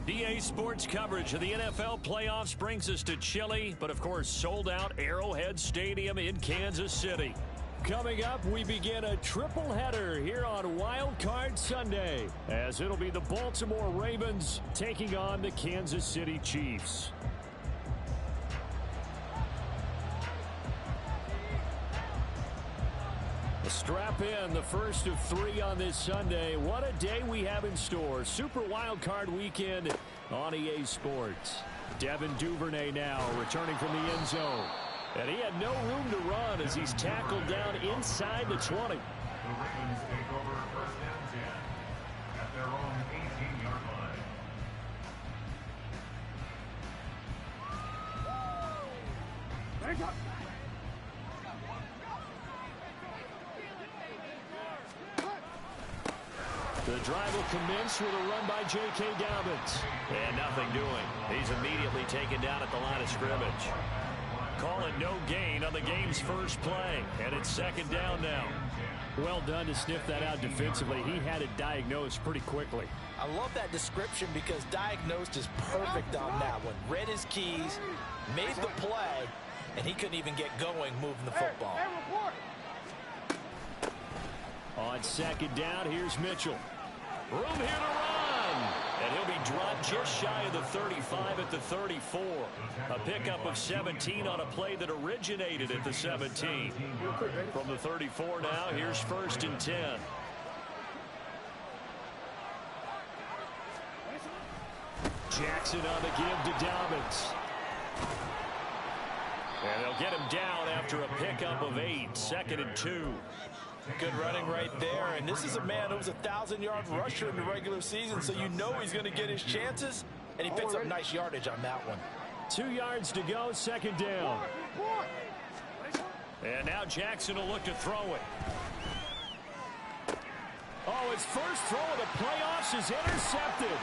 EA Sports coverage of the NFL playoffs brings us to chilly, but of course sold out Arrowhead Stadium in Kansas City. Coming up, we begin a triple header here on Wild Card Sunday, as it'll be the Baltimore Ravens taking on the Kansas City Chiefs. Strap in, the first of 3 on this Sunday. What a day we have in store. Super Wild Card Weekend on EA Sports. Devin Duvernay now returning from the end zone. And he had no room to run as he's tackled down inside the 20. The Ravens take over first down 10 at their own 18-yard line. The drive will commence with a run by J.K. Dobbins. And nothing doing. He's immediately taken down at the line of scrimmage. Call it no gain on the game's first play. And it's second down now. Well done to sniff that out defensively. He had it diagnosed pretty quickly. I love that description because diagnosed is perfect on that one. Read his keys, made the play, and he couldn't even get going moving the football. On second down, here's Mitchell. Room here to run. And he'll be dropped just shy of the 35 at the 34. A pickup of 17 on a play that originated at the 17. From the 34 now, here's first and 10. Jackson on the give to Dobbins. And they'll get him down after a pickup of 8. Second and 2. Good running right there, and this is a man who was a 1,000-yard rusher in the regular season, so you know he's going to get his chances, and he picks up nice yardage on that one. 2 yards to go, second down. And now Jackson will look to throw it. Oh, his first throw of the playoffs is intercepted.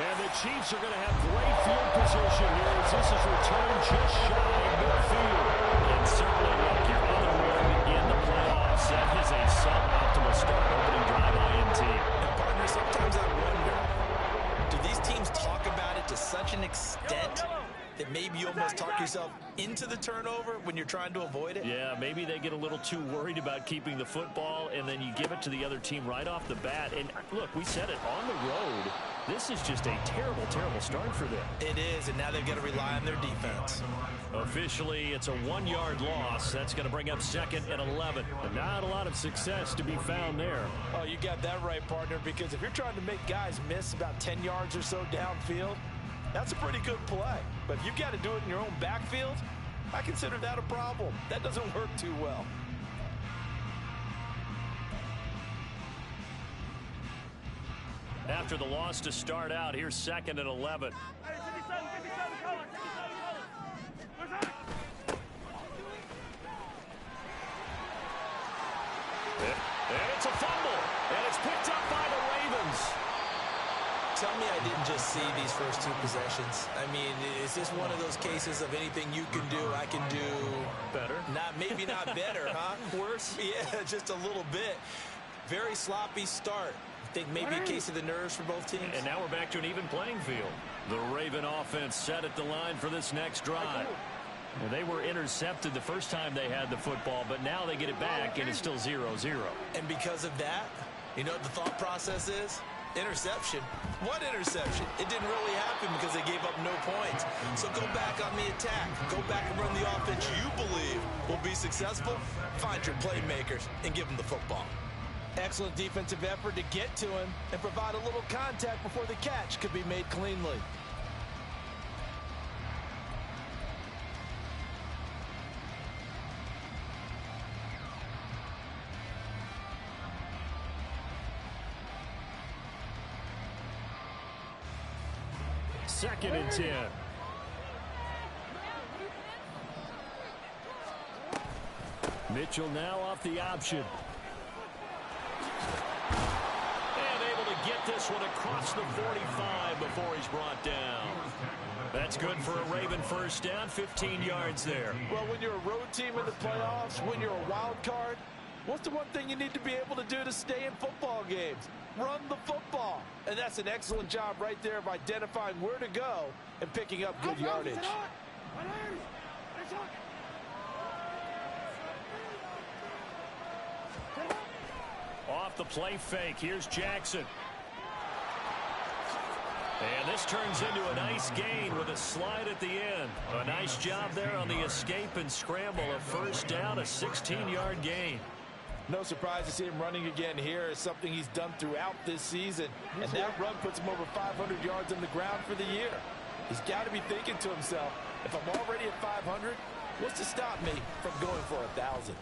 And the Chiefs are going to have great field position here as this is returned just shy of midfield. And certainly like your other one in the playoffs, that is a suboptimal start opening drive INT. And partner, sometimes I wonder, do these teams talk about it to such an extent that maybe you almost talk yourself into the turnover when you're trying to avoid it? Yeah, maybe they get a little too worried about keeping the football, and then you give it to the other team right off the bat. And look, we said it, on the road, this is just a terrible, terrible start for them. It is, and now they've got to rely on their defense. Officially, it's a 1-yard loss. That's going to bring up second and 11. And not a lot of success to be found there. Oh, you got that right, partner, because if you're trying to make guys miss about 10 yards or so downfield, that's a pretty good play. But if you've got to do it in your own backfield, I consider that a problem. That doesn't work too well. After the loss to start out, here's second and 11. And it's a fumble, and it's picked up by the Ravens. Tell me I didn't just see these first 2 possessions. I mean, is this one of those cases of anything you can do, I can do better? Maybe not better, huh? Worse? Yeah, just a little bit. Very sloppy start. I think maybe a case of the nerves for both teams. And now we're back to an even playing field. The Raven offense set at the line for this next drive. And they were intercepted the first time they had the football, but now they get it back, and it's still 0-0. And because of that, you know what the thought process is? Interception. What interception? It didn't really happen because they gave up no points. So go back on the attack. Go back and run the offense you believe will be successful. Find your playmakers and give them the football. Excellent defensive effort to get to him and provide a little contact before the catch could be made cleanly. Second and 10. Mitchell now off the option. And able to get this one across the 45 before he's brought down. That's good for a Raven first down, 15 yards there. Well, when you're a road team in the playoffs, when you're a wild card, what's the one thing you need to be able to do to stay in football games? run the football. And that's an excellent job right there of identifying where to go and picking up good yardage. Off the play fake, here's Jackson. And this turns into a nice gain with a slide at the end. A nice job there on the escape and scramble. A first down, a 16-yard gain. No surprise to see him running again here. It's something he's done throughout this season. And that run puts him over 500 yards on the ground for the year. He's got to be thinking to himself, if I'm already at 500, what's to stop me from going for 1,000?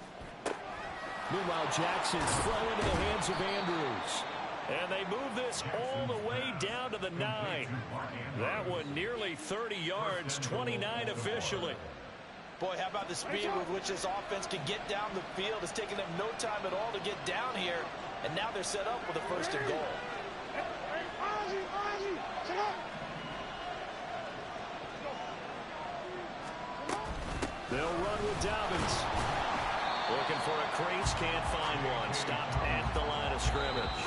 Meanwhile, Jackson's throw into the hands of Andrews. And they move this all the way down to the 9. That one nearly 30 yards, 29 officially. Boy, how about the speed with which this offense can get down the field? It's taken them no time at all to get down here. And now they're set up with a 1st and goal. They'll run with Dobbins. Looking for a crease, can't find one. Stopped at the line of scrimmage.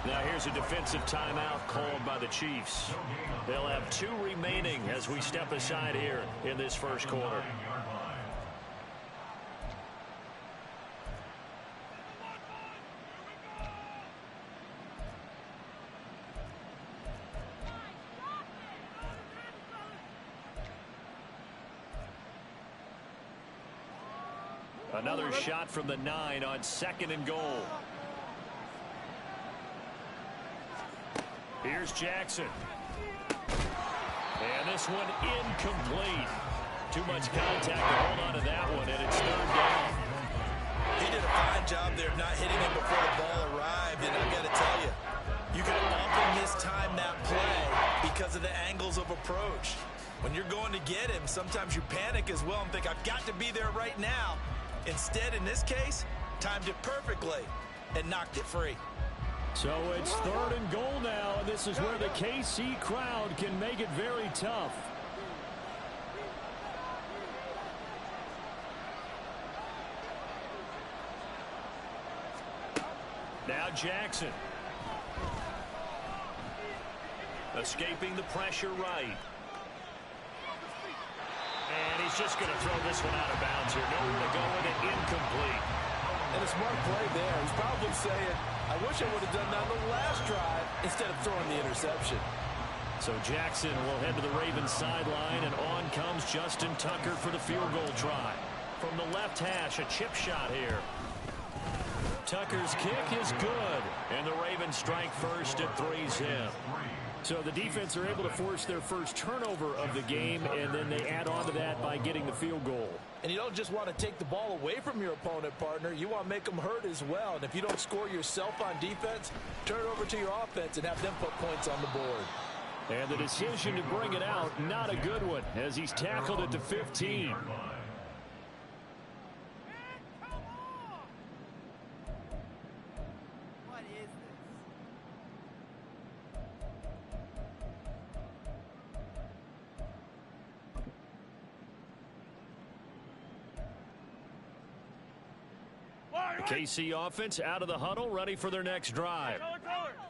Now here's a defensive timeout called by the Chiefs. They'll have 2 remaining as we step aside here in this first quarter. Another shot from the 9 on 2nd and goal. Here's Jackson. And this one incomplete. Too much contact to hold on to that one, and it's 3rd down. He did a fine job there not hitting him before the ball arrived, and I've got to tell you, you can often mistime that play because of the angles of approach. When you're going to get him, sometimes you panic as well and think, I've got to be there right now. Instead, in this case, timed it perfectly and knocked it free. So it's 3rd and goal now, and this is where the KC crowd can make it very tough. Now Jackson. Escaping the pressure right. And he's just going to throw this one out of bounds here. Nowhere to go with it, incomplete. And a smart play there. He's probably saying, I wish I would have done that on the last drive instead of throwing the interception. So Jackson will head to the Ravens sideline, and on comes Justin Tucker for the field goal try. From the left hash, a chip shot here. Tucker's kick is good, and the Ravens strike first at 3-zip. So the defense are able to force their first turnover of the game, and then they add on to that by getting the field goal. And you don't just want to take the ball away from your opponent, partner. You want to make them hurt as well. And if you don't score yourself on defense, turn it over to your offense and have them put points on the board. And the decision to bring it out, not a good one, as he's tackled at the 15. KC offense out of the huddle, ready for their next drive.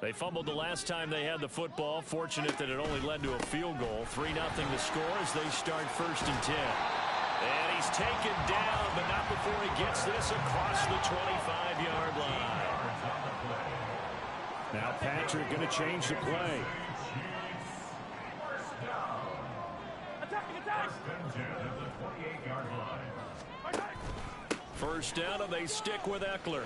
They fumbled the last time they had the football. Fortunate that it only led to a field goal. 3-0 the score as they start 1st and 10. And he's taken down, but not before he gets this across the 25-yard line. Now Patrick going to change the play. First down, and they stick with Eckler.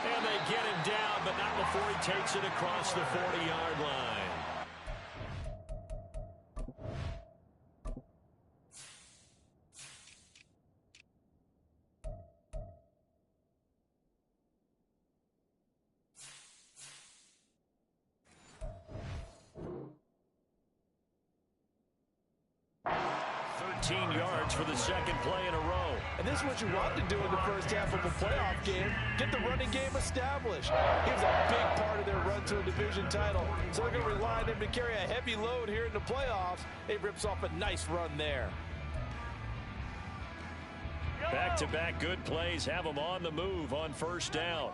And they get him down, but not before he takes it across the 40-yard line. Yards for the second play in a row. And this is what you want to do in the first half of a playoff game. Get the running game established. He was a big part of their run to a division title. So they're going to rely on him to carry a heavy load here in the playoffs. He rips off a nice run there. Back-to-back good plays have them on the move on first down.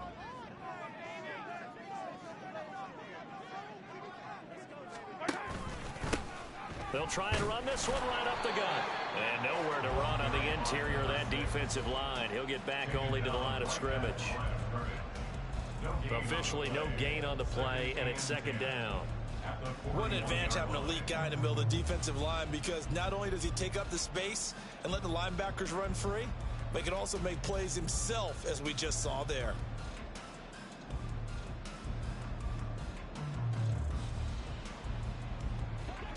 They'll try and run this one right up the gut. And nowhere to run on the interior of that defensive line. He'll get back only to the line of scrimmage. Officially no gain on the play, and it's second down. What an advantage having an elite guy in the middle of the defensive line, because not only does he take up the space and let the linebackers run free, but he can also make plays himself, as we just saw there.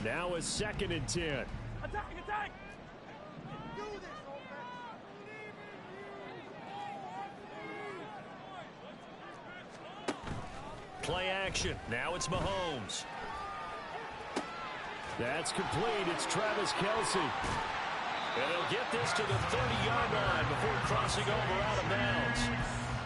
Now it's 2nd and 10. Attack, attack! Play action. Now it's Mahomes. That's complete. It's Travis Kelce. And he'll get this to the 30-yard line before crossing over out of bounds.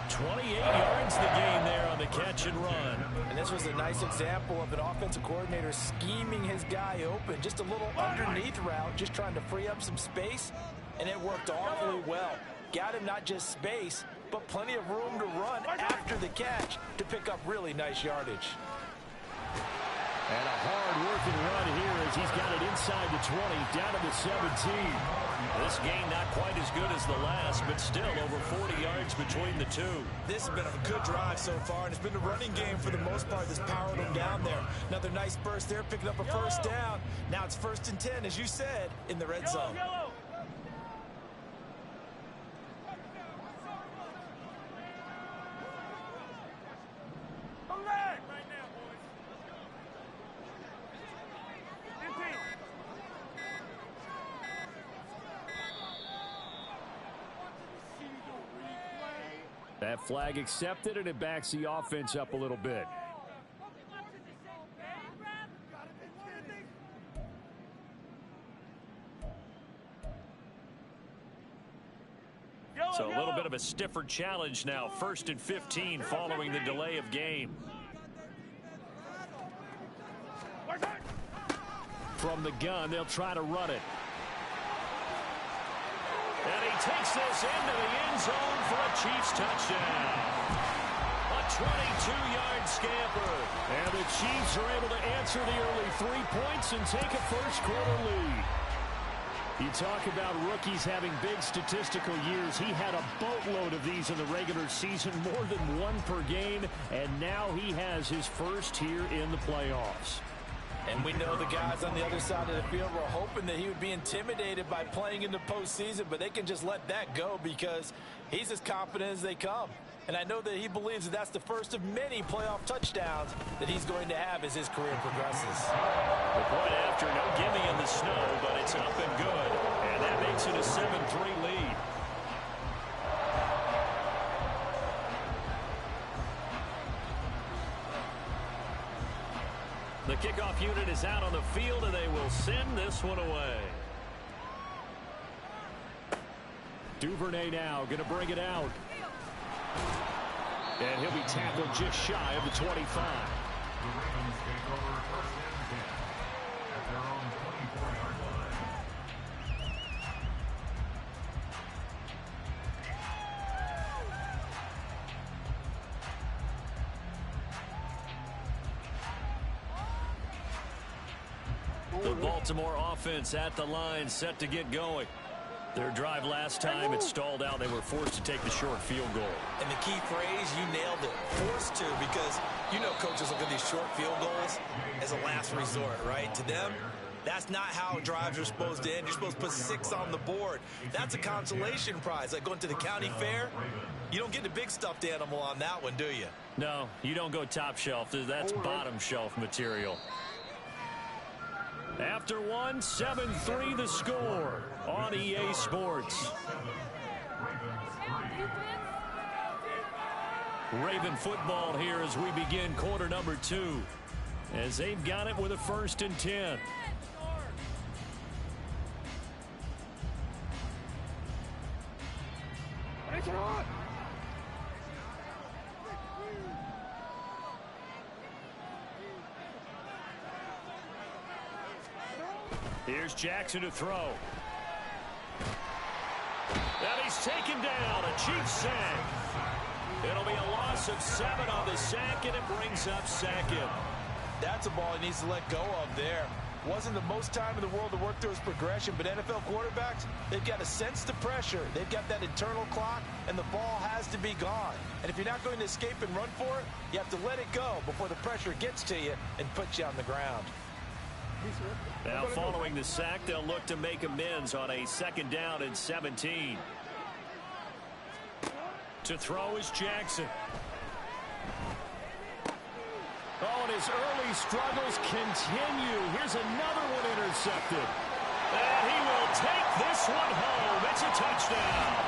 28 yards the gain there on the catch and run. And this was a nice example of an offensive coordinator scheming his guy open. Just a little underneath route, just trying to free up some space, and it worked awfully well. Got him not just space, but plenty of room to run after the catch to pick up really nice yardage. And a hard-working run here as he's got it inside the 20, down to the 17. This game not quite as good as the last, but still over 40 yards between the two. This has been a good drive so far, and it's been the running game for the most part that's powered them down there. Another nice burst there, picking up a first down. Now it's 1st and 10, as you said, in the red zone. That flag accepted, and it backs the offense up a little bit. So a little bit of a stiffer challenge now. 1st and 15 following the delay of game. From the gun, they'll try to run it. And he takes this into the end zone for a Chiefs touchdown. A 22-yard scamper. And the Chiefs are able to answer the early 3 points and take a first-quarter lead. You talk about rookies having big statistical years. He had a boatload of these in the regular season, more than one per game, and now he has his first here in the playoffs. And we know the guys on the other side of the field were hoping that he would be intimidated by playing in the postseason, but they can just let that go because he's as confident as they come. And I know that he believes that that's the first of many playoff touchdowns that he's going to have as his career progresses. The point after, no gimme in the snow, but it's up and good. And that makes it a 7-3 lead. The kickoff unit is out on the field, and they will send this one away. Duvernay now going to bring it out. And he'll be tackled just shy of the 25. The Ravens take over 1st and 10 at their own 24-yard line. The Baltimore offense at the line, set to get going. Their drive last time, it stalled out. They were forced to take the short field goal. And the key phrase, you nailed it, forced to, because you know coaches look at these short field goals as a last resort, right? To them, that's not how drives are supposed to end. You're supposed to put 6 on the board. That's a consolation prize, like going to the county fair. You don't get the big stuffed animal on that one, do you? No, you don't go top shelf. That's bottom shelf material. After one, 7-3 the score on EA Sports. Raven football here as we begin quarter number 2. As they've got it with a 1st and 10. Here's Jackson to throw. And he's taken down. A Chiefs sack. It'll be a loss of 7 on the sack, and it brings up 2nd. That's a ball he needs to let go of there. Wasn't the most time in the world to work through his progression, but NFL quarterbacks, they've got to sense the pressure. They've got that internal clock, and the ball has to be gone. And if you're not going to escape and run for it, you have to let it go before the pressure gets to you and puts you on the ground. Now, following the sack, they'll look to make amends on a 2nd down and 17. To throw is Jackson. Oh, and his early struggles continue. Here's another one intercepted. And he will take this one home. It's a touchdown.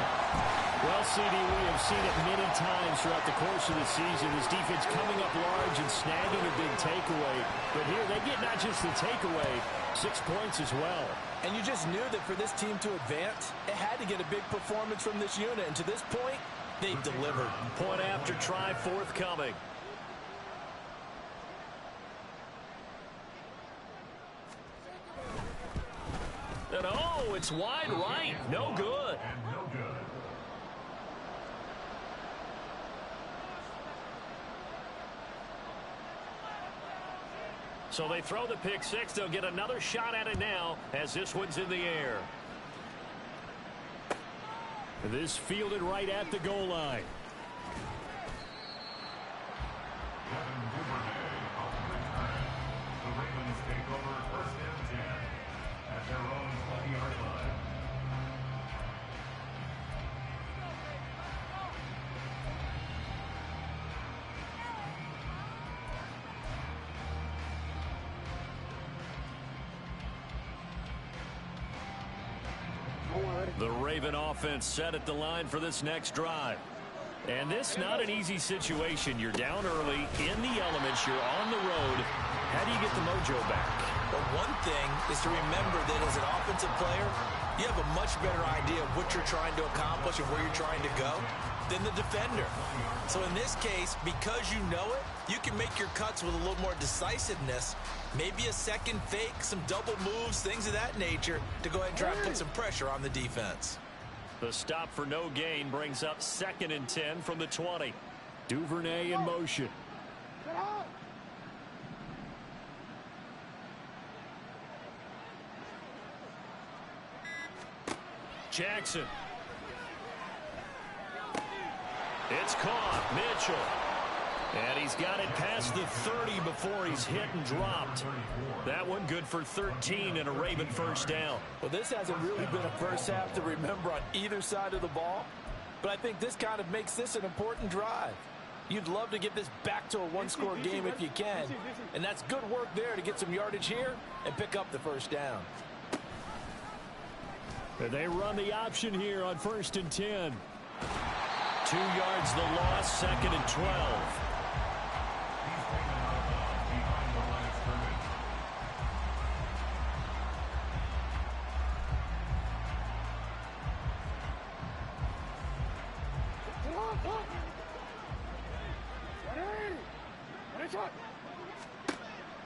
Well, CD, we have seen it many times throughout the course of the season. This defense coming up large and snagging a big takeaway. But here, they get not just the takeaway, 6 points as well. And you just knew that for this team to advance, it had to get a big performance from this unit. And to this point, they've delivered. Point after try forthcoming. And oh, it's wide right. No good. And no good. So they throw the pick six. They'll get another shot at it now as this one's in the air. This fielded right at the goal line. The Ravens take over 1st and 10 at their own 20-yard line. The Raven offense set at the line for this next drive. And this not an easy situation. You're down early, in the elements, you're on the road. How do you get the mojo back? But one thing is to remember that as an offensive player, you have a much better idea of what you're trying to accomplish and where you're trying to go than the defender. So in this case, because you know it, you can make your cuts with a little more decisiveness, maybe a second fake, some double moves, things of that nature, to go ahead and try and put some pressure on the defense. The stop for no gain brings up 2nd and 10 from the 20. Duvernay in motion. Jackson. It's caught. Mitchell. And he's got it past the 30 before he's hit and dropped. That one good for 13 and a Raven 1st down. Well, this hasn't really been a first half to remember on either side of the ball, but I think this kind of makes this an important drive. You'd love to get this back to a one-score game if you can, and that's good work there to get some yardage here and pick up the 1st down. And they run the option here on 1st and 10. 2 yards the loss, 2nd and 12.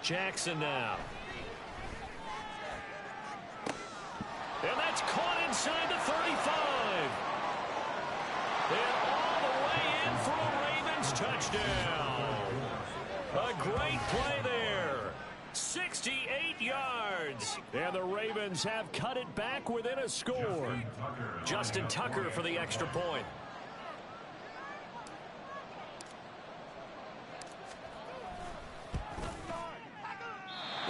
Jackson now. And that's caught inside the 35. And all the way in for a Ravens touchdown. A great play there. 68 yards. And the Ravens have cut it back within a score. Justin Tucker for the extra point.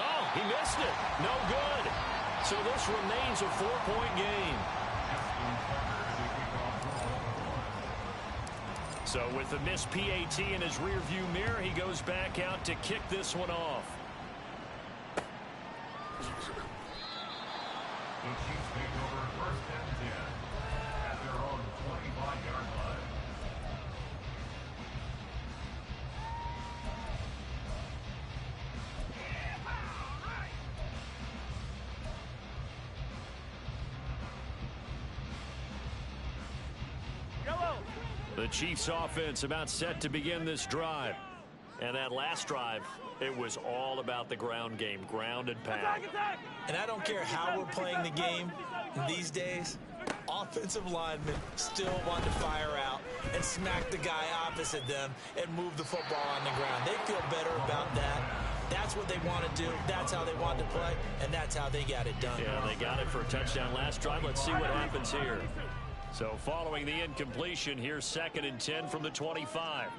Oh, he missed it. No good. So this remains a 4-point game. So with the missed PAT in his rearview mirror, he goes back out to kick this one off. The Chiefs take over 1st and 10 at their own 25-yard line. The Chiefs offense about set to begin this drive. And that last drive, it was all about the ground game, ground and pound. And I don't care how we're playing the game these days, offensive linemen still want to fire out and smack the guy opposite them and move the football on the ground. They feel better about that. That's That's what they want to do. That's how they want to play, and that's how they got it done. Yeah, they got it for a touchdown last drive. Let's see what happens here. So following the incompletion, here's 2nd and 10 from the 25.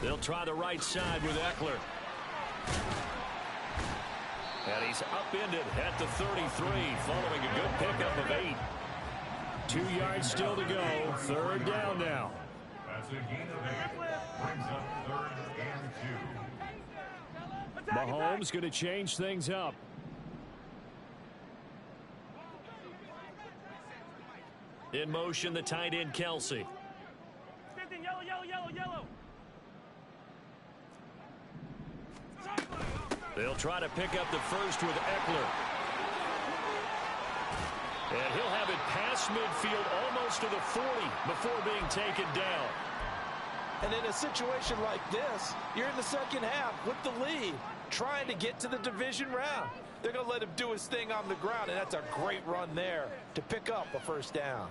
They'll try the right side with Eckler. And he's upended at the 33 following a good pickup of 8. 2 yards still to go. 3rd down now. That's a gain of 8. Brings up 3rd and 2. Mahomes going to change things up. In motion, the tight end, Kelsey. Yellow. They'll try to pick up the first with Eckler. And he'll have it past midfield almost to the 40 before being taken down. And in a situation like this, you're in the second half with the lead, trying to get to the division round. They're going to let him do his thing on the ground, and that's a great run there to pick up a 1st down.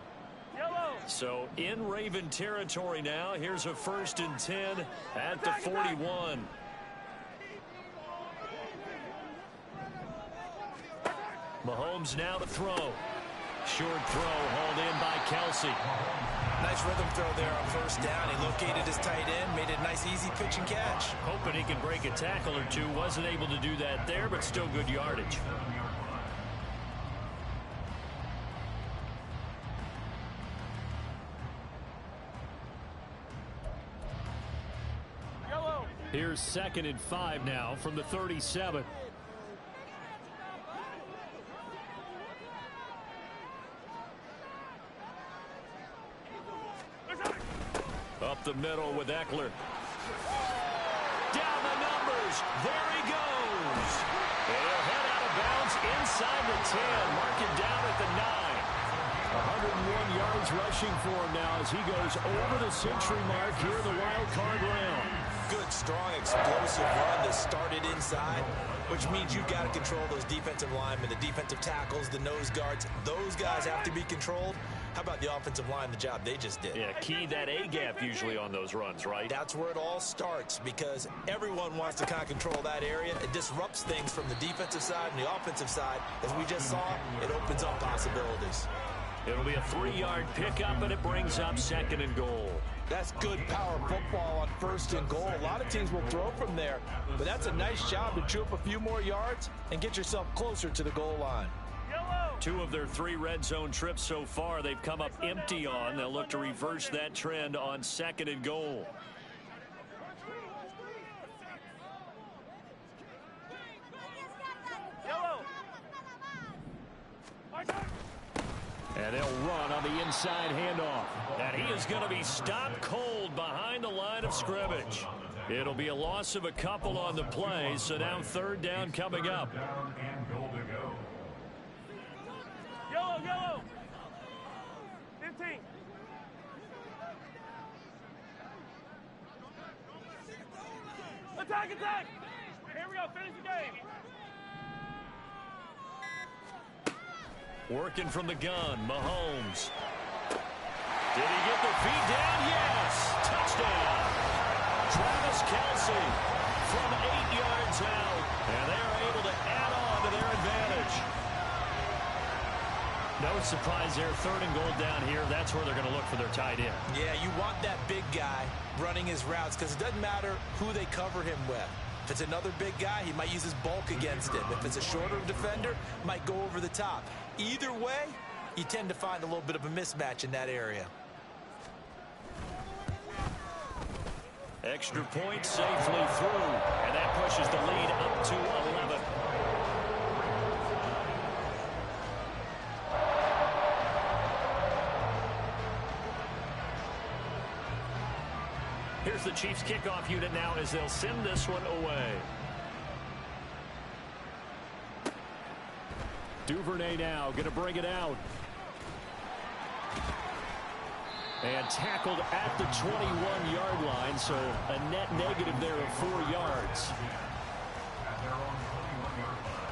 So in Raven territory now. Here's a 1st and 10 at the 41. Mahomes now to throw. Short throw hauled in by Kelsey. Nice rhythm throw there on 1st down. He located his tight end, made it a nice easy pitch and catch. Hoping he can break a tackle or two. Wasn't able to do that there, but still good yardage. Here's 2nd and 5 now from the 37. Up the middle with Eckler. Down the numbers. There he goes. He'll head out of bounds inside the 10. Mark it down at the 9. 101 yards rushing for him now as he goes over the century mark here in the wild card round. Good, strong, explosive run that started inside, which means you've got to control those defensive linemen, the defensive tackles, the nose guards. Those guys have to be controlled. How about the offensive line, the job they just did? Yeah, key that A-gap usually on those runs, right? That's where it all starts because everyone wants to kind of control that area. It disrupts things from the defensive side and the offensive side. As we just saw, it opens up possibilities. It'll be a 3-yard pickup, and it brings up 2nd and goal. That's good power football on 1st and goal. A lot of teams will throw from there, but that's a nice job to chew up a few more yards and get yourself closer to the goal line. 2 of their 3 red zone trips so far they've come up empty on. They'll look to reverse that trend on 2nd and goal. And they'll run on the inside handoff. And he is going to be stopped cold behind the line of scrimmage. It'll be a loss of a couple on the play, so now 3rd down coming up. Down and goal to go. Yellow. 15. Attack. Here we go. Finish the game. Working from the gun, Mahomes. Did he get the feet down? Yes! Touchdown! Travis Kelsey from 8 yards out. And they're able to add on to their advantage. No surprise there. 3rd and goal down here. That's where they're going to look for their tight end. Yeah, you want that big guy running his routes because it doesn't matter who they cover him with. If it's another big guy, he might use his bulk against him. If it's a shorter defender, might go over the top. Either way, you tend to find a little bit of a mismatch in that area. Extra point safely through. And that pushes the lead up to 11. Here's the Chiefs kickoff unit now as they'll send this one away. Duvernay now going to bring it out. And tackled at the 21-yard line, so a net negative there of 4 yards. At their own 21-yard line.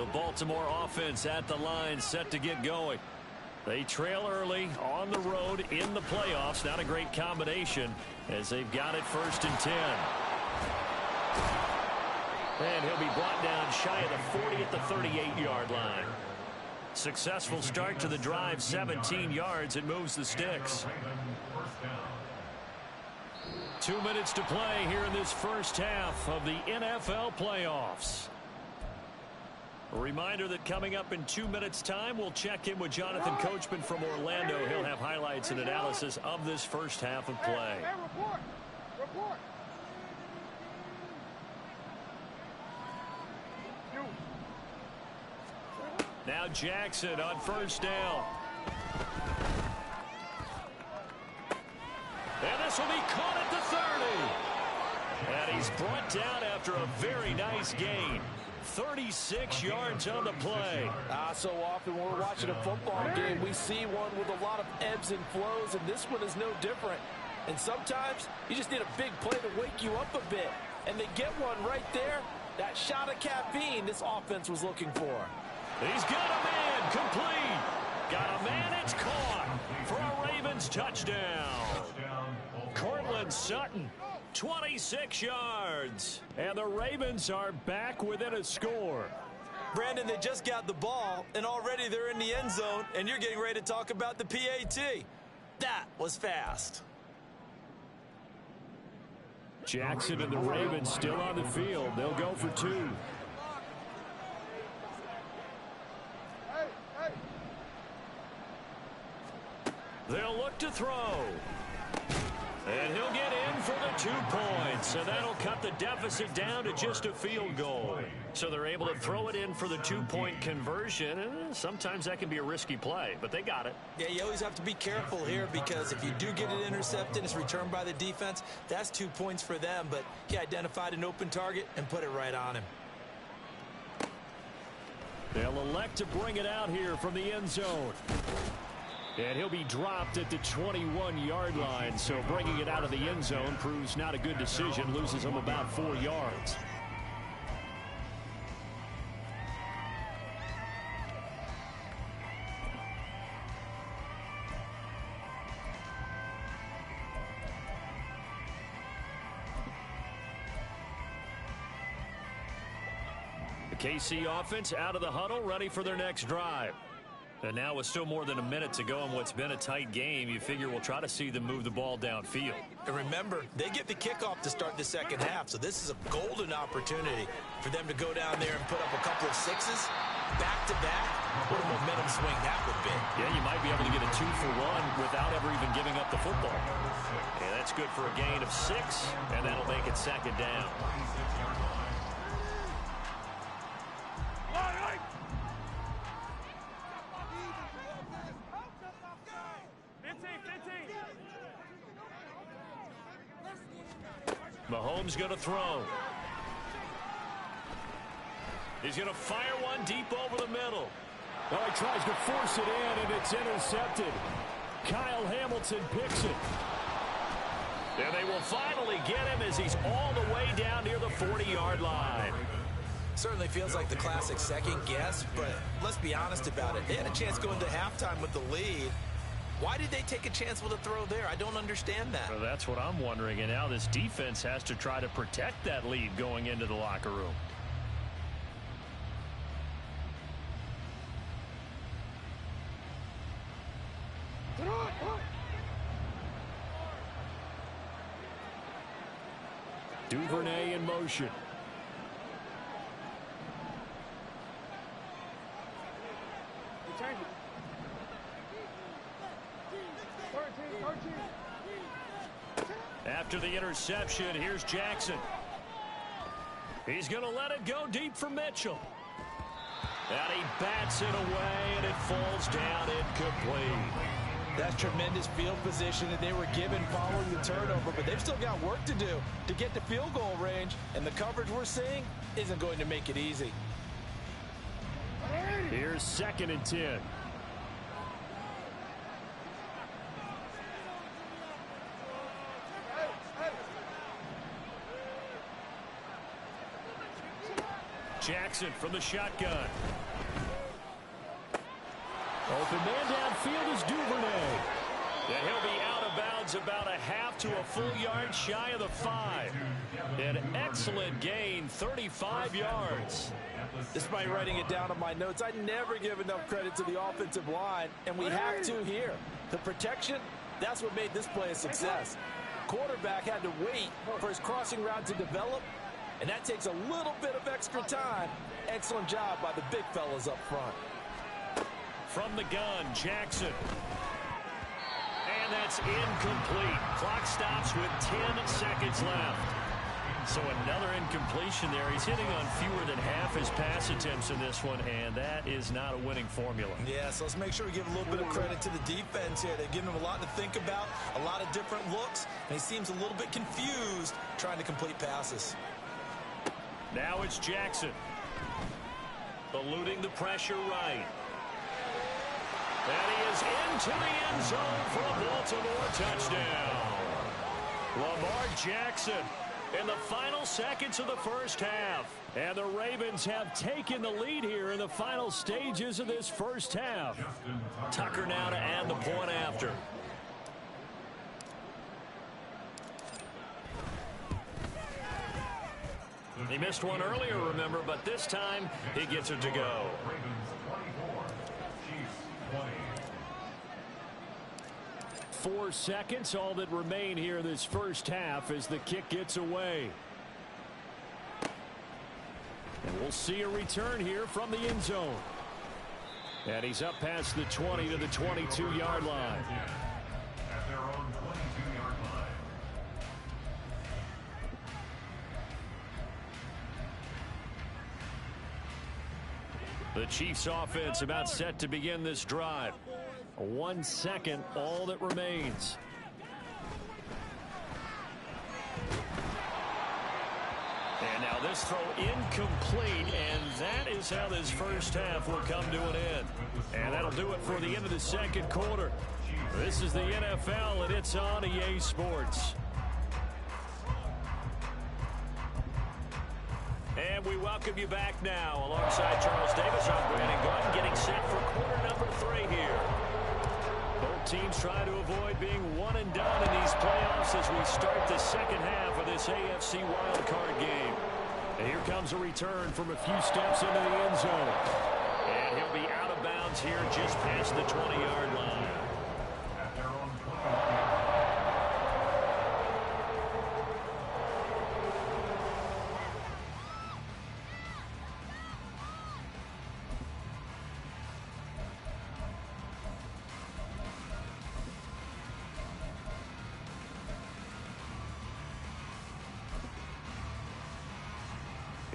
The Baltimore offense at the line, set to get going. They trail early on the road in the playoffs. Not a great combination as they've got it 1st and 10. And he'll be brought down shy of the 40 at the 38-yard line. Successful start to the drive, 17 yards, and moves the sticks. 2 minutes to play here in this first half of the NFL playoffs. A reminder that coming up in 2 minutes' time, we'll check in with Jonathan Coachman from Orlando. He'll have highlights and analysis of this first half of play. Hey, report. Report. Now Jackson on 1st down. And this will be caught at the 30. And he's brought down after a very nice gain. 36 yards on the play. So often when we're watching a football game, we see one with a lot of ebbs and flows, and this one is no different. And sometimes you just need a big play to wake you up a bit. And they get one right there. That shot of caffeine this offense was looking for. He's got a man, complete. Got a man, it's caught for a Ravens touchdown. Cortland Sutton, 26 yards. And the Ravens are back within a score. Brandon, they just got the ball, and already they're in the end zone, and you're getting ready to talk about the PAT. That was fast. Jackson and the Ravens still on the field. They'll go for 2. They'll look to throw. And he'll get in for the 2 points. And that'll cut the deficit down to just a field goal. So they're able to throw it in for the 2-point conversion. And sometimes that can be a risky play, but they got it. Yeah, you always have to be careful here because if you do get it intercepted, it's returned by the defense. That's 2 points for them, but he identified an open target and put it right on him. They'll elect to bring it out here from the end zone. And he'll be dropped at the 21-yard line, so bringing it out of the end zone proves not a good decision, loses him about 4 yards. The KC offense out of the huddle, ready for their next drive. And now with still more than a minute to go in what's been a tight game, you figure we'll try to see them move the ball downfield. And remember, they get the kickoff to start the second half, so this is a golden opportunity for them to go down there and put up a couple of sixes back-to-back. What a momentum swing that would be. Yeah, you might be able to get a 2-for-1 without ever even giving up the football. And that's good for a gain of 6, and that'll make it 2nd down. Mahomes going to throw. He's going to fire one deep over the middle. Oh, he tries to force it in, and it's intercepted. Kyle Hamilton picks it. And they will finally get him as he's all the way down near the 40-yard line. Certainly feels like the classic second guess, but let's be honest about it. They had a chance going to halftime with the lead. Why did they take a chance with a throw there? I don't understand that. Well, that's what I'm wondering. And now this defense has to try to protect that lead going into the locker room. Duvernay in motion. After the interception, here's Jackson. He's going to let it go deep for Mitchell. And he bats it away, and it falls down incomplete. That's tremendous field position that they were given following the turnover, but they've still got work to do to get to field goal range, and the coverage we're seeing isn't going to make it easy. Here's 2nd and 10. Jackson Jackson from the shotgun. Open man downfield is Duvernay. And he'll be out of bounds about a half to a full yard shy of the 5. An excellent gain, 35 yards. Despite writing it down on my notes, I never give enough credit to the offensive line, and we have to here. The protection, that's what made this play a success. Quarterback had to wait for his crossing route to develop, and that takes a little bit of extra time. Excellent job by the big fellas up front. From the gun, Jackson. And that's incomplete. Clock stops with 10 seconds left. So another incompletion there. He's hitting on fewer than half his pass attempts in this one, and that is not a winning formula. Yeah, so let's make sure we give a little bit of credit to the defense here. They've given him a lot to think about, a lot of different looks, and he seems a little bit confused trying to complete passes. Now it's Jackson. Eluding the pressure right. And he is into the end zone for a Baltimore touchdown. Lamar Jackson in the final seconds of the first half. And the Ravens have taken the lead here in the final stages of this first half. Tucker now to add the point after. He missed one earlier, remember, but this time he gets it to go. 4 seconds, all that remain here in this first half as the kick gets away. And we'll see a return here from the end zone. And he's up past the 20 to the 22-yard line. At their own 22-yard line. The Chiefs offense about set to begin this drive. 1 second, all that remains. And now this throw incomplete, and that is how this first half will come to an end. And that'll do it for the end of the second quarter. This is the NFL, and it's on EA Sports. And we welcome you back now alongside Charles Davis. I'm Brandon Gordon, getting set for quarter number 3 here. Both teams try to avoid being one and done in these playoffs as we start the second half of this AFC wildcard game. And here comes a return from a few steps into the end zone. And he'll be out of bounds here just past the 20-yard line. At their own 20-yard line.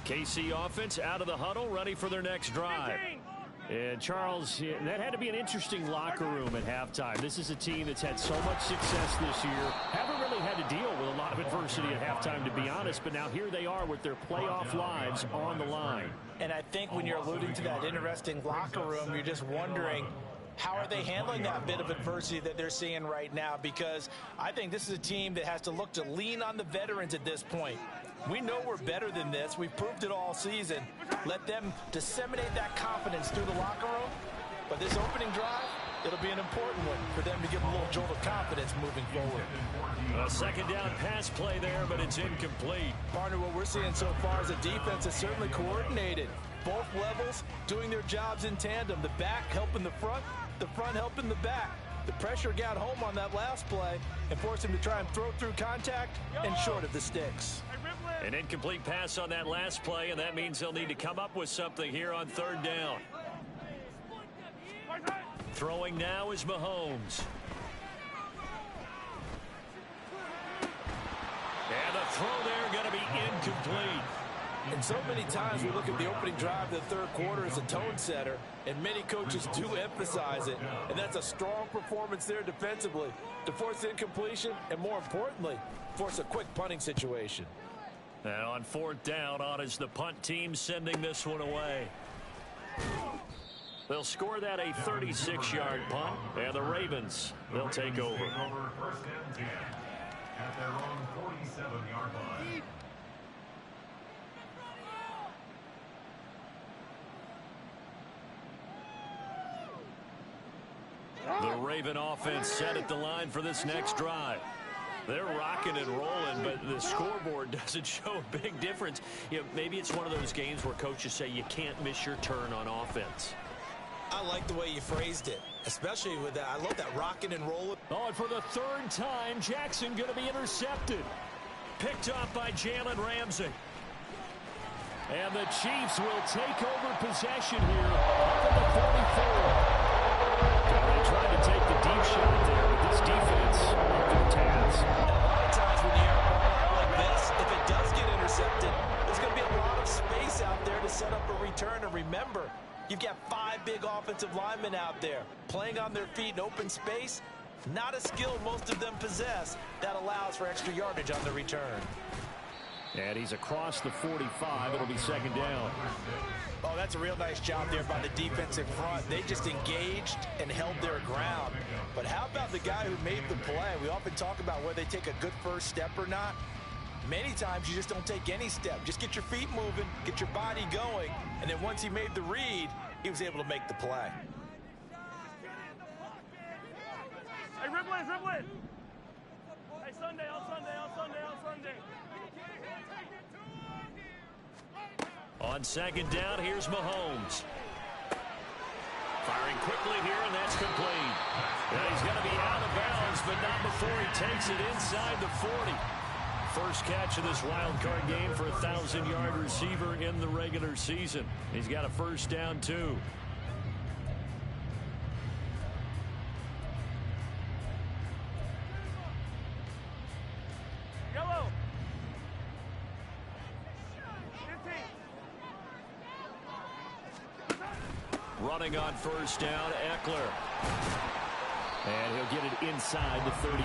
KC offense out of the huddle, ready for their next drive. And Charles, that had to be an interesting locker room at halftime. This is a team that's had so much success this year. Haven't really had to deal with a lot of adversity at halftime, to be honest, but now here they are with their playoff lives on the line. And I think when you're alluding to that interesting locker room, you're just wondering, how are they handling that bit of adversity that they're seeing right now? Because I think this is a team that has to look to lean on the veterans at this point. We know we're better than this. We've proved it all season. Let them disseminate that confidence through the locker room. But this opening drive, it'll be an important one for them to give a little jolt of confidence moving forward. A second down pass play there, but it's incomplete. Partner, what we're seeing so far is a defense that's certainly coordinated. Both levels doing their jobs in tandem. The back helping the front helping the back. The pressure got home on that last play and forced him to try and throw through contact and short of the sticks. An incomplete pass on that last play, and that means they'll need to come up with something here on third down. Throwing now is Mahomes. And the throw there going to be incomplete. And so many times we look at the opening drive of the third quarter as a tone setter, and many coaches do emphasize it. And that's a strong performance there defensively to force incompletion and, more importantly, force a quick punting situation. And on fourth down, on is the punt team sending this one away. They'll score that a 36-yard punt, and the Ravens, they'll take over. First and 10 at their own 47-yard line. The Raven offense set at the line for this next drive. They're rocking and rolling, but the scoreboard doesn't show a big difference. You know, maybe it's one of those games where coaches say you can't miss your turn on offense. I like the way you phrased it, especially with that. I love that rocking and rolling. Oh, and for the third time, Jackson going to be intercepted. Picked off by Jalen Ramsey. And the Chiefs will take over possession here up at the 44. They tried to take the deep shot there, but this defense up to the task. And a lot of times when you hear a ball out like this, if it does get intercepted, there's going to be a lot of space out there to set up a return. And remember, you've got 5 big offensive linemen out there playing on their feet in open space. Not a skill most of them possess that allows for extra yardage on the return. And he's across the 45. It'll be second down. Oh, that's a real nice job there by the defensive front. They just engaged and held their ground. But how about the guy who made the play? We often talk about whether they take a good first step or not. Many times you just don't take any step. Just get your feet moving, get your body going, and then once he made the read, he was able to make the play. Hey, Ripley, Ripley. Hey, Sunday, on Sunday, on Sunday, on Sunday. On second down, here's Mahomes. Firing quickly here, and that's complete. And he's going to be out of bounds, but not before he takes it inside the 40. First catch of this wild card game for a 1,000-yard receiver in the regular season. He's got a first down, too. Yellow. 15. Running on first down, Eckler. And he'll get it inside the 35.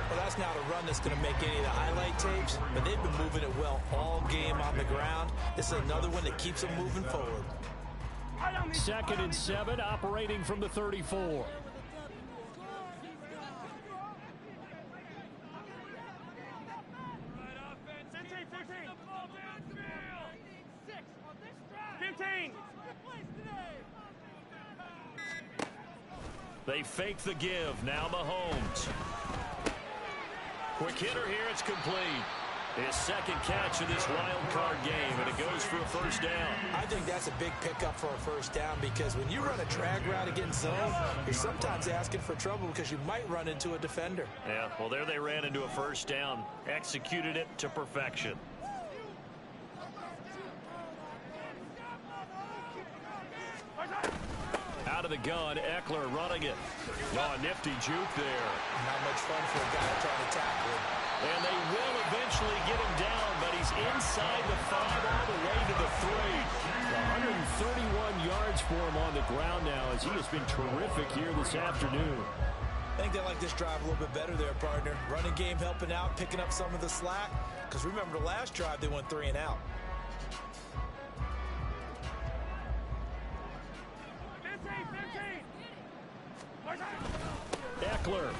Well, that's not a run that's going to make any of the highlight tapes, but they've been moving it well all game on the ground. This is another one that keeps them moving forward. Second and 7, operating from the 34. They fake the give. Now Mahomes. Quick hitter here. It's complete. His second catch of this wild card game, and it goes for a first down. I think that's a big pickup for a first down because when you run a drag route against zone, you're sometimes asking for trouble because you might run into a defender. Yeah, well, there they ran into a first down. Executed it to perfection. Out of the gun, Eckler running it. Oh, nifty juke there. Not much fun for a guy trying to tackle him. And they will eventually get him down, but he's inside the 5 all the way to the 3. 131 yards for him on the ground now as he has been terrific here this afternoon. I think they like this drive a little bit better there, partner. Running game helping out, picking up some of the slack. Because remember the last drive, they went 3 and out. Eckler.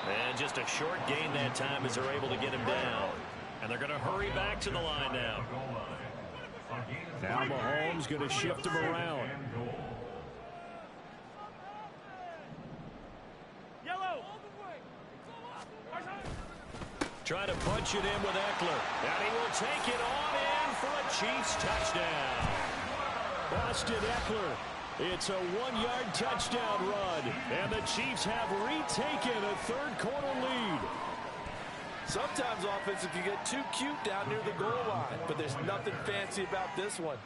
And just a short gain that time as they're able to get him down. And they're going to hurry back to the line now. Now Mahomes going to shift him around. Yellow. Try to punch it in with Eckler. And he will take it on in for a Chiefs touchdown. Austin Eckler. It's a 1-yard touchdown run. And the Chiefs have retaken a third-quarter lead. Sometimes offensive can get too cute down near the goal line, but there's nothing fancy about this one.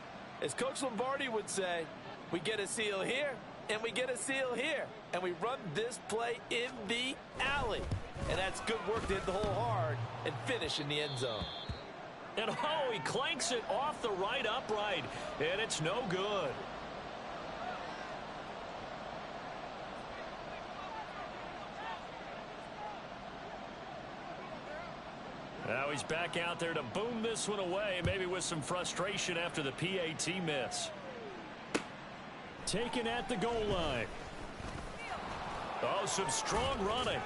As Coach Lombardi would say, we get a seal here, and we get a seal here, and we run this play in the alley. And that's good work to hit the hole hard and finish in the end zone. And oh, he clanks it off the right upright, and it's no good. Now he's back out there to boom this one away, maybe with some frustration after the PAT miss. Taken at the goal line. Oh, some strong running.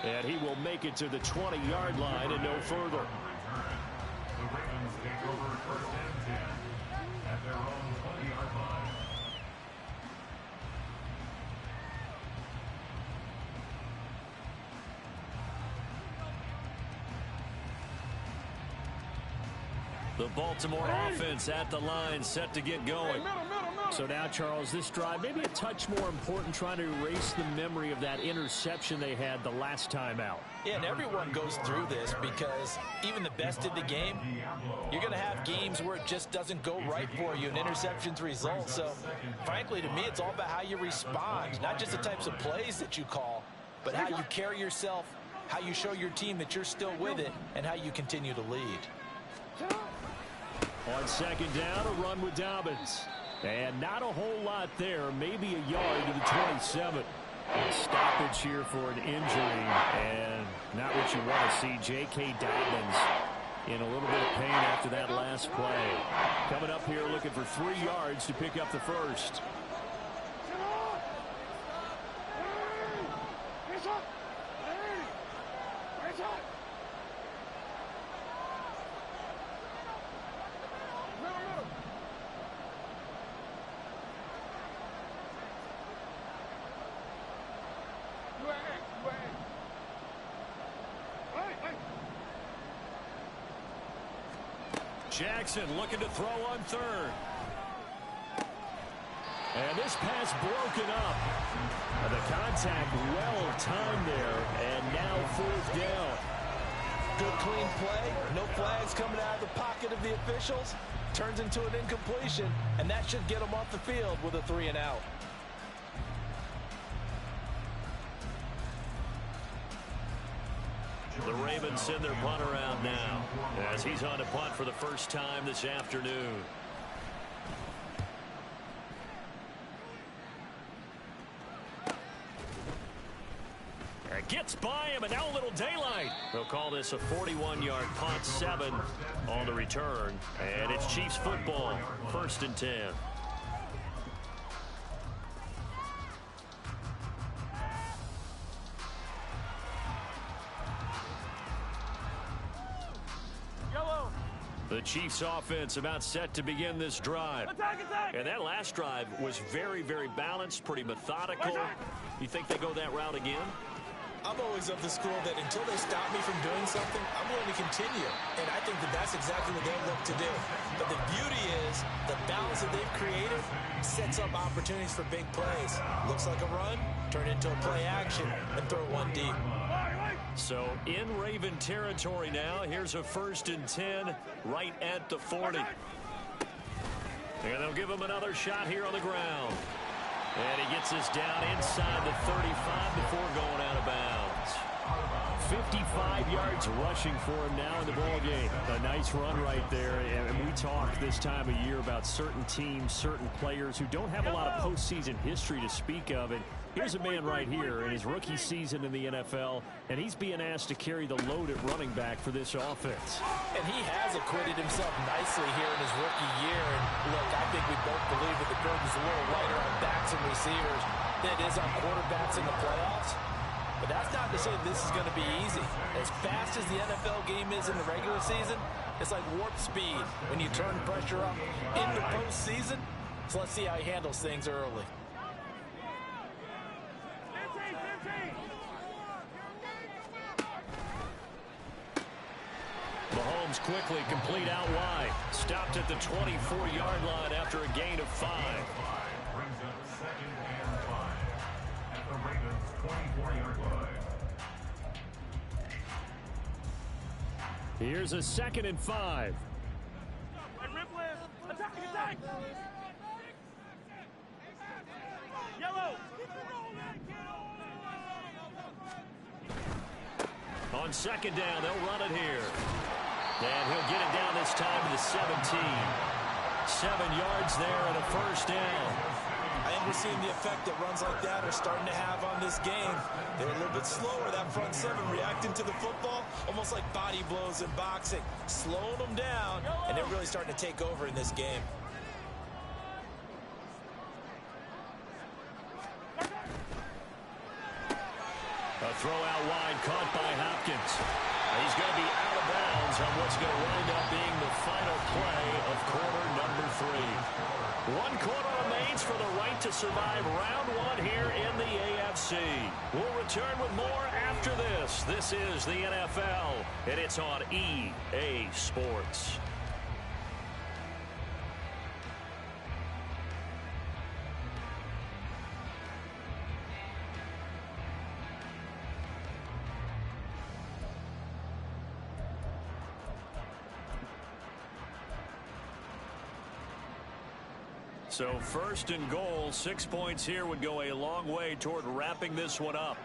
And he will make it to the 20-yard line and no further. The Ravens take over first and 10 at their own 20-yard line. The Baltimore offense at the line, set to get going. So now, Charles, this drive maybe a touch more important, trying to erase the memory of that interception they had the last time out. Yeah, and everyone goes through this because even the best in the game, you're going to have games where it just doesn't go right for you, and interceptions result. So, frankly, to me, it's all about how you respond, not just the types of plays that you call, but how you carry yourself, how you show your team that you're still with it, and how you continue to lead. On second down, a run with Dobbins. And not a whole lot there, maybe a yard to the 27. Stoppage here for an injury, and not what you want to see. J.K. Dobbins in a little bit of pain after that last play. Coming up here looking for 3 yards to pick up the first. Jackson looking to throw on third. And this pass broken up. And the contact well timed there. And now 4th down. Good clean play. No flags coming out of the pocket of the officials. Turns into an incompletion. And that should get them off the field with a 3 and out. The Ravens send their punt around now as he's on to punt for the first time this afternoon. Gets by him, and now a little daylight. They'll call this a 41-yard punt, 7 on the return. And it's Chiefs football, 1st and 10. The Chiefs offense about set to begin this drive. Attack, attack! And that last drive was very, very balanced, pretty methodical. You think they go that route again? I'm always of the school that until they stop me from doing something, I'm willing to continue. And I think that that's exactly what they'll look to do. But the beauty is the balance that they've created sets up opportunities for big plays. Looks like a run, turn into a play action, and throw one deep. So in Raven territory now, here's a 1st and 10 right at the 40. And they'll give him another shot here on the ground. And he gets this down inside the 35 before going out of bounds. 55 yards rushing for him now in the ball game. A nice run right there. And we talk this time of year about certain teams, certain players who don't have a lot of postseason history to speak of. And here's a man right here in his rookie season in the NFL, and he's being asked to carry the load at running back for this offense. And he has acquitted himself nicely here in his rookie year. And look, I think we both believe that the burden is a little lighter on backs and receivers than it is on quarterbacks in the playoffs. But that's not to say this is going to be easy. As fast as the NFL game is in the regular season, it's like warp speed when you turn pressure up in the postseason. So let's see how he handles things early. Mahomes quickly complete out wide. Stopped at the 24-yard line after a gain of 5. Brings up 2nd and 5 at the Ravens' 24-yard line. Here's a 2nd and 5. Attack, attack! Yellow! On 2nd down, they'll run it here. And he'll get it down this time to the 17. 7 yards there and a 1st down. I think we're seeing the effect that runs like that are starting to have on this game. They're a little bit slower, that front 7, reacting to the football, almost like body blows in boxing. Slowing them down, and they're really starting to take over in this game. A throw out wide, caught by Hopkins. He's going to be out of bounds on what's going to wind up being the final play of quarter number 3. 1 quarter remains for the right to survive round 1 here in the AFC. We'll return with more after this. This is the NFL, and it's on EA Sports. So first and goal, 6 points here would go a long way toward wrapping this one up.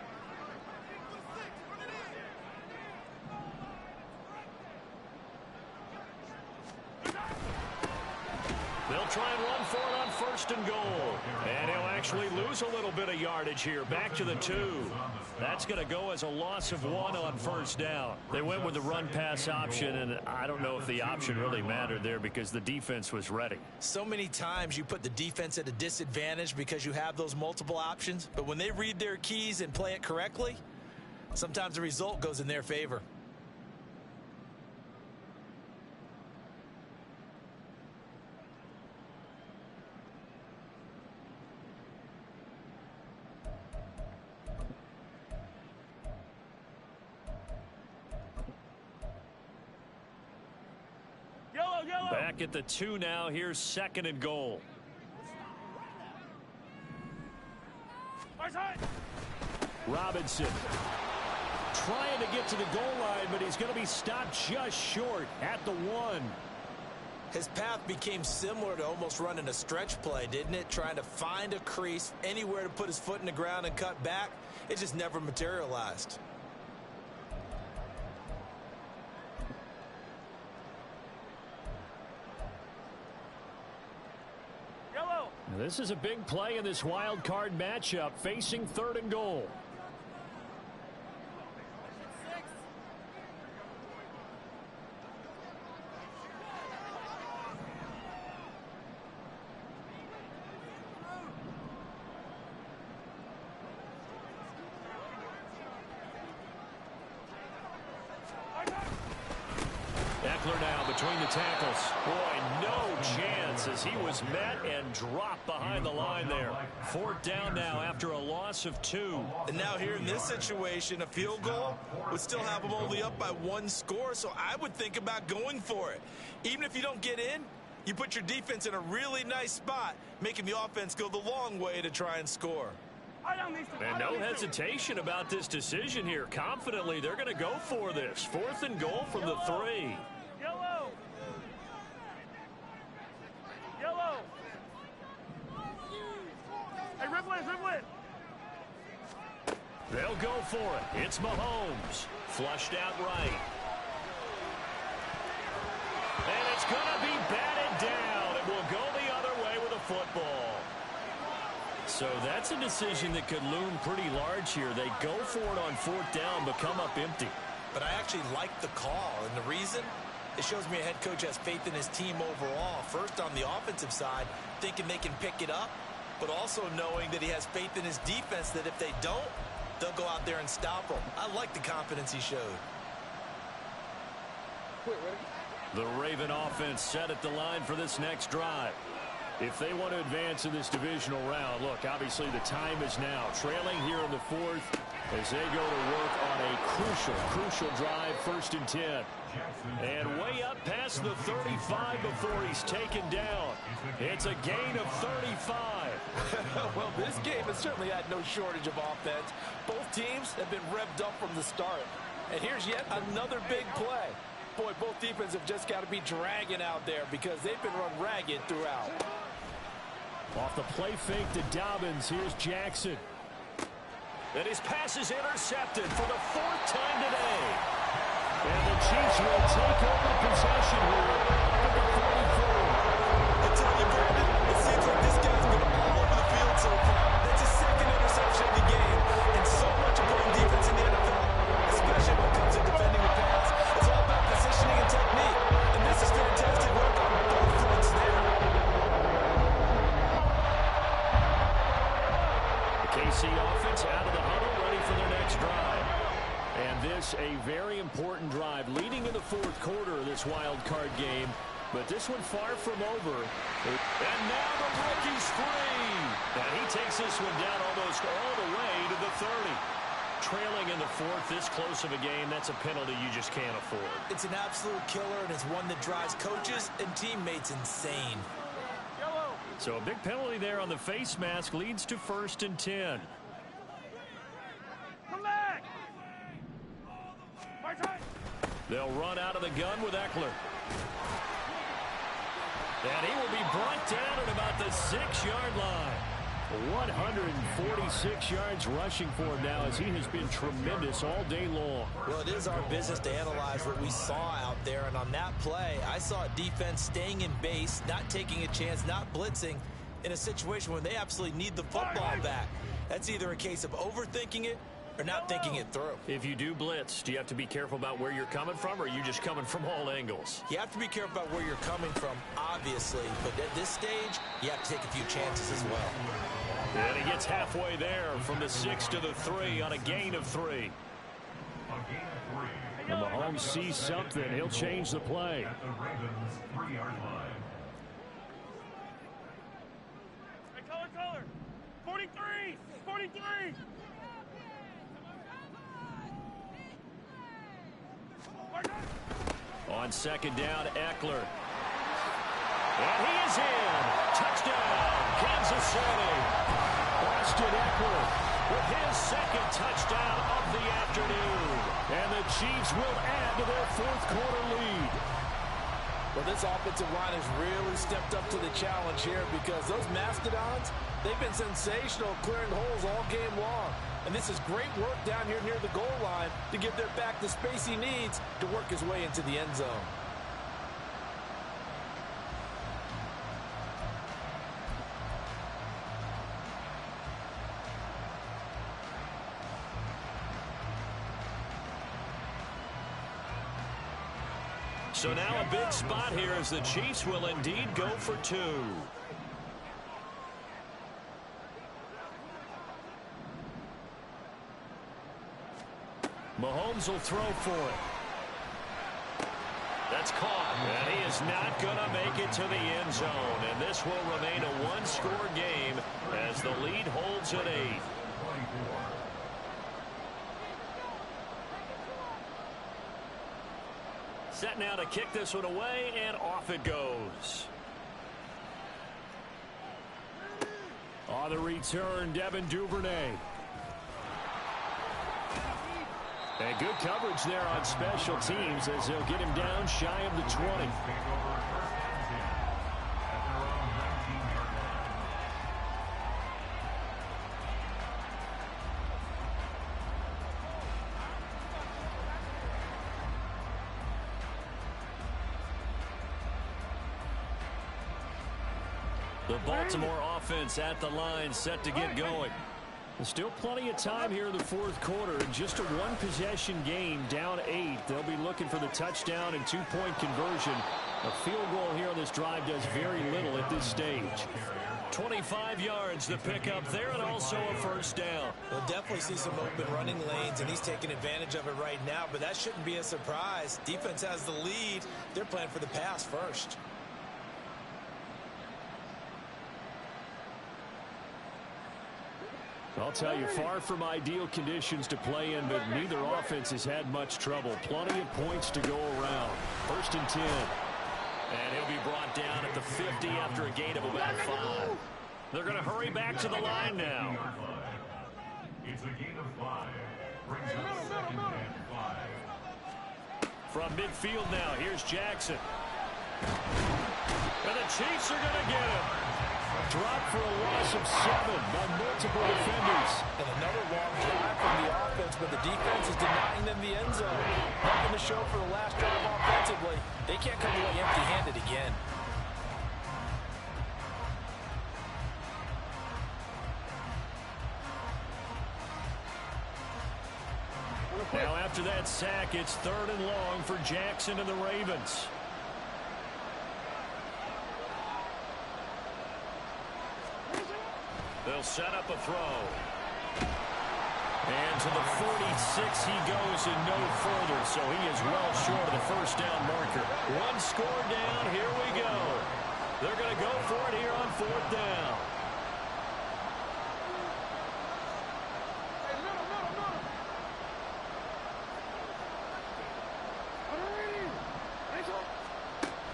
They'll try and run for it on first and goal. And he'll actually lose a little bit of yardage here. Back to the 2. That's going to go as a loss of 1 on first down. They went with the run-pass option, and I don't know if the option really mattered there because the defense was ready. So many times you put the defense at a disadvantage because you have those multiple options. But when they read their keys and play it correctly, sometimes the result goes in their favor. Back at the 2 now. Here's second and goal. Robinson trying to get to the goal line, but he's going to be stopped just short at the 1. His path became similar to almost running a stretch play, didn't it? Trying to find a crease, anywhere to put his foot in the ground and cut back. It just never materialized. This is a big play in this wild card matchup, facing third and goal. Eckler now between the tackles. Boy, no chance as he was met and dropped behind the line there. Fourth down now after a loss of 2. And now here in this situation, a field goal would still have them only up by 1 score, so I would think about going for it. Even if you don't get in, you put your defense in a really nice spot, making the offense go the long way to try and score. And no hesitation about this decision here. Confidently, they're going to go for this. Fourth and goal from the 3. They'll go for it. It's Mahomes. Flushed out right. And it's going to be batted down. It will go the other way with a football. So that's a decision that could loom pretty large here. They go for it on fourth down, but come up empty. But I actually like the call, and the reason? It shows me a head coach has faith in his team overall. First on the offensive side, thinking they can pick it up, but also knowing that he has faith in his defense that if they don't, they'll go out there and stop them. I like the confidence he showed. The Raven offense set at the line for this next drive. If they want to advance in this divisional round, look, obviously the time is now. Trailing here in the 4th as they go to work on a crucial drive, 1st and 10. And way up past the 35 before he's taken down. It's a gain of 35. Well, this game has certainly had no shortage of offense. Both teams have been revved up from the start. And here's yet another big play. Boy, both defenses have just got to be dragging out there because they've been run ragged throughout. Off the play fake to Dobbins. Here's Jackson. And his pass is intercepted for the 4th time today. And the Chiefs will take over possession here at the 44. I tell you, Brandon, it seems like this guy's been all over the field so far. That's his 2nd interception of the game. And so much of playing defense in the NFL, especially when it comes to defending the pass, it's all about positioning and technique. And this is fantastic work on both fronts there. The KC offense out of the huddle, ready for their next drive. And this a very important drive leading in the 4th quarter of this wild card game. But this one far from over. And now the rookie's free. And he takes this one down almost all the way to the 30. Trailing in the 4th, this close of a game, that's a penalty you just can't afford. It's an absolute killer, and it's one that drives coaches and teammates insane. So a big penalty there on the face mask leads to 1st and 10. They'll run out of the gun with Eckler. And he will be brought down at about the 6-yard line. 146 yards rushing for him now, as he has been tremendous all day long. Well, it is our business to analyze what we saw out there, and on that play, I saw defense staying in base, not taking a chance, not blitzing in a situation where they absolutely need the football back. That's either a case of overthinking it or not thinking it through. If you do blitz, do you have to be careful about where you're coming from, or are you just coming from all angles? You have to be careful about where you're coming from, obviously, but at this stage, you have to take a few chances as well. And he gets halfway there from the 6 to the 3 on a gain of 3. And Mahomes sees something. He'll change the play. At the Ravens' 3-yard line. Hey, color. 43! 43! On second down, Eckler. And he is in. Touchdown, Kansas City. Austin Eckler with his second touchdown of the afternoon. And the Chiefs will add to their fourth-quarter lead. Well, this offensive line has really stepped up to the challenge here, because those Mastodons, they've been sensational clearing holes all game long. And this is great work down here near the goal line to give their back the space he needs to work his way into the end zone. So now a big spot here as the Chiefs will indeed go for 2. Mahomes will throw for it. That's caught, and he is not going to make it to the end zone. And this will remain a one-score game as the lead holds at 8. Set now to kick this one away, and off it goes. On the return, Devin Duvernay. And good coverage there on special teams as they'll get him down shy of the 20. The Baltimore offense at the line, set to get going. There's still plenty of time here in the fourth quarter. Just a one-possession game, down 8. They'll be looking for the touchdown and two-point conversion. A field goal here on this drive does very little at this stage. 25 yards to pick up there, and also a first down. We'll definitely see some open running lanes, and he's taking advantage of it right now, but that shouldn't be a surprise. Defense has the lead. They're playing for the pass first. I'll tell you, far from ideal conditions to play in, but neither offense has had much trouble. Plenty of points to go around. 1st and 10. And he'll be brought down at the 50 after a gain of about 5. They're going to hurry back to the line now. It's a gain of 5. Brings up 2nd and 5. From midfield now, here's Jackson. And the Chiefs are going to get him. Drop for a loss of 7 by multiple defenders. And another long drive from the offense, but the defense is denying them the end zone. Nothing to show for the last drive offensively. They can't come away empty-handed again. Now after that sack, it's 3rd and long for Jackson and the Ravens. They'll set up a throw. And to the 46 he goes and no further, so he is well short of the first down marker. One score down, here we go. They're going to go for it here on 4th down.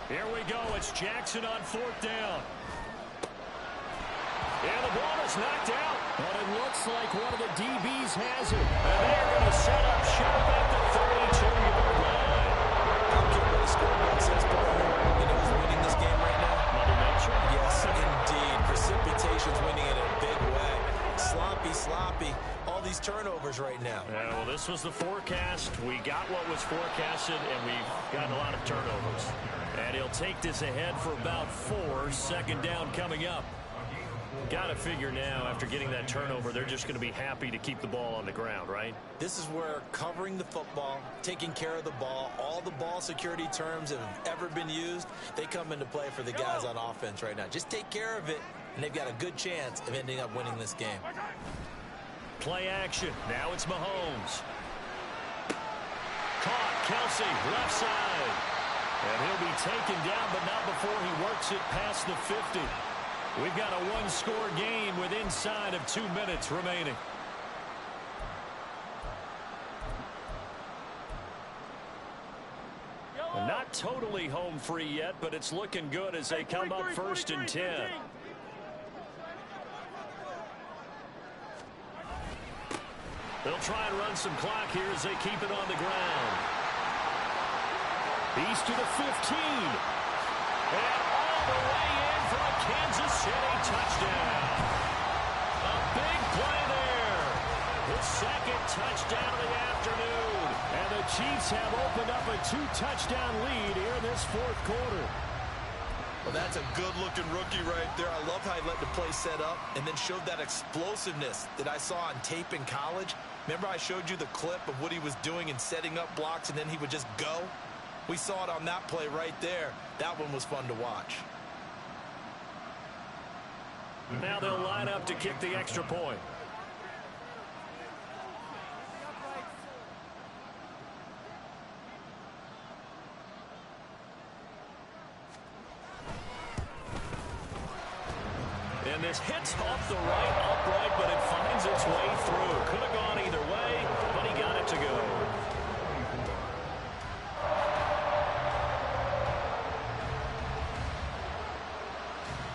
Here we go, it's Jackson on 4th down. And the ball is knocked out. But it looks like one of the DBs has it. And they're going to set up shop at the 32-yard line. I don't care what the scoreboard says, but you know who's winning this game right now? these turnovers right now. Yeah, well, this was the forecast. We got what was forecasted, and we've gotten a lot of turnovers. And he'll take this ahead for about 4. Second down coming up. Got to figure now, after getting that turnover, they're just going to be happy to keep the ball on the ground, right? This is where covering the football, taking care of the ball, all the ball security terms that have ever been used, they come into play for the guys on offense right now. Just take care of it, and they've got a good chance of ending up winning this game. Play action. Now it's Mahomes. Caught. Kelsey, left side. And he'll be taken down, but not before he works it past the 50. We've got a one-score game with inside of 2 minutes remaining. Not totally home free yet, but it's looking good as they come up 1st and 10. They'll try and run some clock here as they keep it on the ground. He's to the 15. And all the way in for a Kansas City touchdown. A big play there. His second touchdown of the afternoon. And the Chiefs have opened up a 2-touchdown lead here in this 4th quarter. Well, that's a good-looking rookie right there. I love how he let the play set up and then showed that explosiveness that I saw on tape in college. Remember I showed you the clip of what he was doing and setting up blocks, and then he would just go? We saw it on that play right there. That one was fun to watch. Now they'll line up to kick the extra point. And this hits off the right upright, but it finds its way through. Could have gone either way, but he got it to go.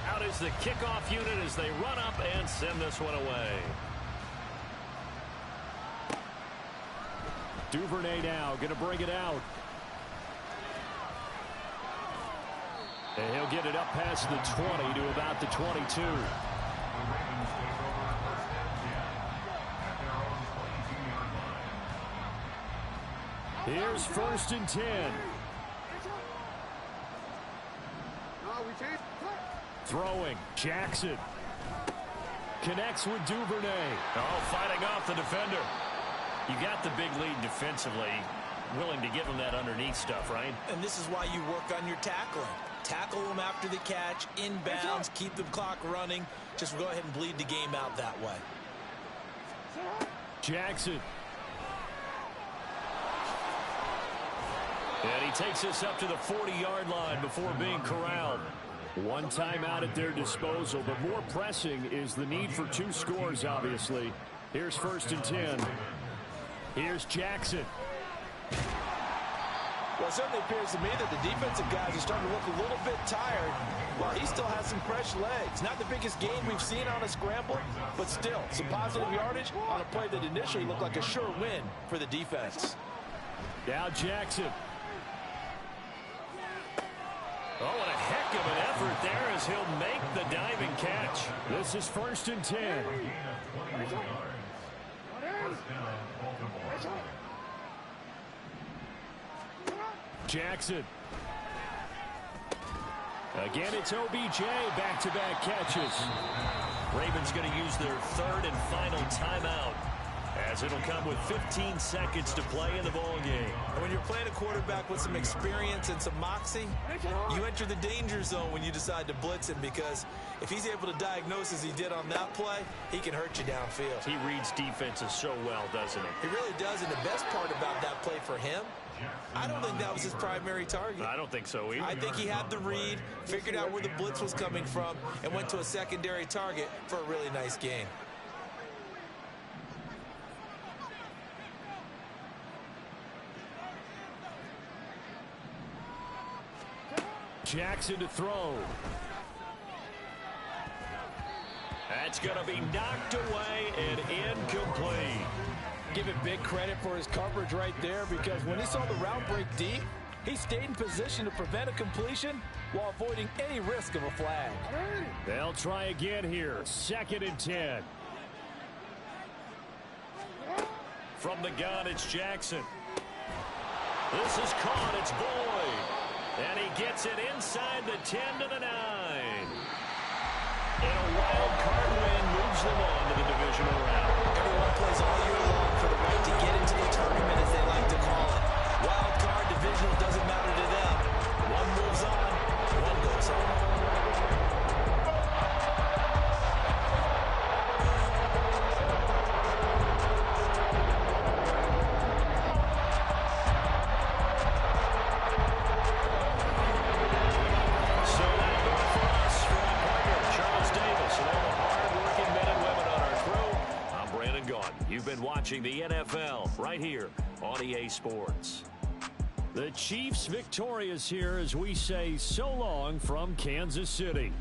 Out is the kickoff unit as they run up and send this one away. Duvernay now going to bring it out. And he'll get it up past the 20 to about the 22. Here's 1st and 10. Throwing. Jackson. Connects with Duvernay. Oh, fighting off the defender. You got the big lead defensively. Willing to give him that underneath stuff, right? And this is why you work on your tackling. Tackle them after the catch, inbounds, keep the clock running. Just go ahead and bleed the game out that way. Jackson. And he takes this up to the 40-yard line before being corralled. One timeout at their disposal, but more pressing is the need for 2 scores, obviously. Here's 1st and 10. Here's Jackson. Well, it certainly appears to me that the defensive guys are starting to look a little bit tired while he still has some fresh legs. Not the biggest gain we've seen on a scramble, but still some positive yardage on a play that initially looked like a sure win for the defense. Now Jackson. Oh, what a heck of an effort there as he'll make the diving catch. This is 1st and 10. Jackson. Again, it's OBJ, back-to-back catches. Ravens going to use their 3rd and final timeout as it'll come with 15 seconds to play in the ball game. And when you're playing a quarterback with some experience and some moxie, you enter the danger zone when you decide to blitz him, because if he's able to diagnose as he did on that play, he can hurt you downfield. He reads defenses so well, doesn't he? He really does, and the best part about that play for him, I don't think that was his primary target. I don't think so either. I think he had the read, figured out where the blitz was coming from, and went to a secondary target for a really nice gain. Jackson to throw. That's going to be knocked away and incomplete. Give him big credit for his coverage right there, because when he saw the route break deep, he stayed in position to prevent a completion while avoiding any risk of a flag. They'll try again here. 2nd and 10. From the gun, it's Jackson. This is caught. It's Boyd. And he gets it inside the 10 to the 9. And a wild card win moves them on to the divisional round. Everyone plays all year long for the right to get into the tournament, as they like to call it. Wild card divisional doesn't matter to them. One moves on, one goes on. You've been watching the NFL right here on EA Sports. The Chiefs victorious here as we say so long from Kansas City.